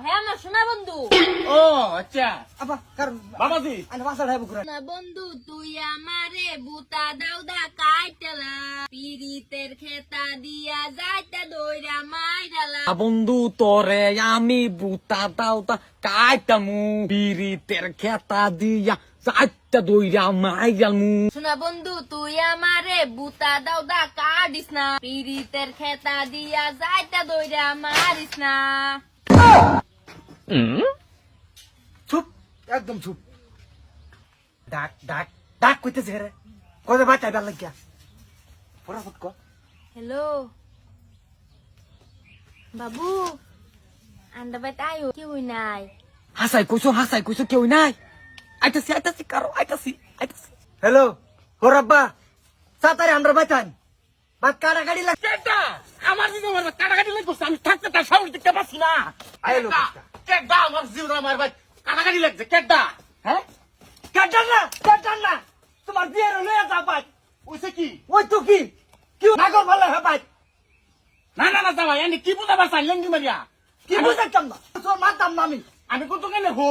হে আমার সোনা বন্ধু। ও আচ্ছা আপা কারণ বাবাজি আমি বাসা ঢাইব ঘুরে সোনা বন্ধু তুই আমারে বুতা দাউদা কাইটালা, পিরিতের খেতা দিয়া যাইতা দইরা মাইরালা। বন্ধু তোরে আমি বুতা দাওতা কাইতামু পিরিতের খেতা দিয়া চাইটা দইরা মাইরালমু। সোনা বন্ধু তুই আমারে বুতা দাউদা কাটিস না, পিরিতের খেতা দিয়া যাইতা দইরা মারিস না। চুপ একদম চুপ ডাক ডাক ডাক কইতেছে রে কই বাচ্চা ডাল লাগিয়া ফটাফট কর হ্যালো বাবু, আন্ডা বাইতে আয়ো, কেউ নাই। হাসাই কইছো কেউ নাই। আইতাছি কারো আইতাছি। হ্যালো ও রাব্বা সাতারে আমরা বাঁচান বাদ কাটা গাড়ি লাগ কেডা আমার দিকে আমার কাটাকাটি লাগছে আমি থাকতে তার সামনে দিকে পাচ্ছি না আয় লোক কেডা আমার জীবন আমার ভাই কাটাকাটি লাগছে কেডা হ্যাঁ কাটান না তোমার বিয়ের লয়ে যা ভাই ওইসে কি ওই তো কি কি নাগর ভালো হে ভাই না না না যাবা এনে কি বুঝা পারছ লেঙ্গি মারিয়া কি বুঝাইতাম না তোর মাতাম না আমি কত কেন হো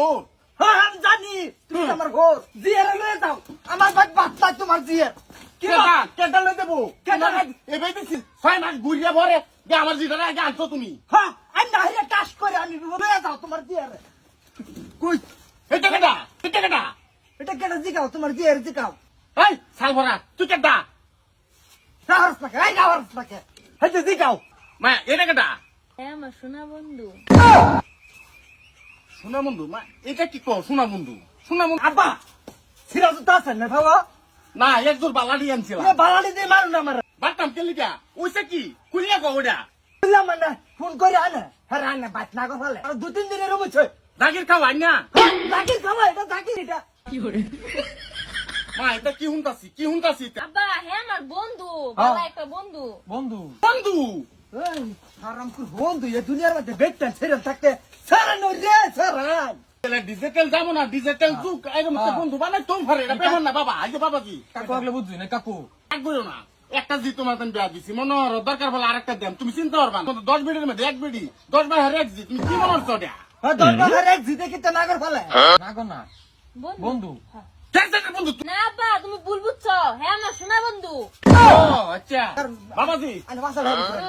হ্যাঁ আমি জানি তুমি আমার ঘর জিয়ারে লয়ে যাও আমার ভাই বাচ্চা তোমার জিয়ার কি কেডা কেডা লই দেবো কেডা? এবাই দিছি 6 মাস ঘুরিয়া ভরে যে আমার জিটারে আগে আনছো তুমি হ্যাঁ আমি না হেরে কাজ করে আমি লয়ে যাও তোমার জিয়ারে কই এটা কেডা এটা কেটে জিগাও তোমার জিয়ারে জিগাও এই সালভরা তুই কেডা রাহস লাগে এই রাহস লাগে হেতে জিগাও মা এটা কেডা হে আমার সোনা বন্ধু। সোনা বন্ধু মা এটা কি কো সোনা বন্ধু আব্বা সিরাজ তো আছে না বাবা না একজোর বালাডি আনছিলাম এ বালালি দিয়ে মারুন না আমার বাট্টাম কেলিটা ওইসে কি কুলিয়া কো ওটা বললাম মানে ফোন করে আনে হ্যাঁ রান্না বাত না করে ফেলে আর 2-3 দিনের রুমছে জাগির খাওয়াই না জাকির খাওয়া এটা জাকির এটা মা এটা কি হুনতাছি এটা আব্বা হে আমার বন্ধু, ভালো একটা বন্ধু। বন্ধু বন্ধু এই হারাম করে বন্ধু এ দুনিয়ার মধ্যে বেটটা ছেড়ে থাকতে সারানো রে সারান ডিজিটাল যাবো না ডিজিটাল যুগ এরকম একটা বন্ধু বানাই তোম পারে এটা পেমন না বাবা আইজো বাবাজি কাকু আগলে বুঝছি না কাকু। এক বইও না একটা জি তোমার তেন বিয়া দিছি মনে হলো দরকার বলে আরেকটা দেন তুমি চিন্তা করবা না 10 বিডির মধ্যে এক বিডি 10 বার হারে এক জি তুমি কি মনে হচ্ছে ওটা হ্যাঁ দরবার এক জিতে কি তো না করে ফেলে না গো না বন্ধু বন্ধু। দেখ দেখ বন্ধু না আব্বা তুমি ভুল বুঝছো, হে আমার সোনা বন্ধু। ও আচ্ছা বাবাজি আমি বাসা ঢাইব ঘুরে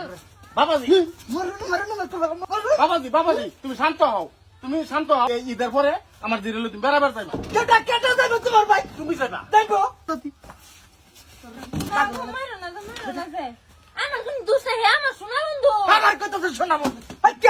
বাবাজি মারুন বাবাজি তুমি শান্ত হও এই ঈদের পরে আমার জিরে তুমি বেড়াবার চাইবা কেটা কেটা যাবে তোমার ভাই তুমি চাইবা দেখো আব্বা মারো না যে। আমার কোন দোষ নাই, হে আমার সোনা বন্ধু। আমার কথা তো শোনা বন্ধু ভাই কে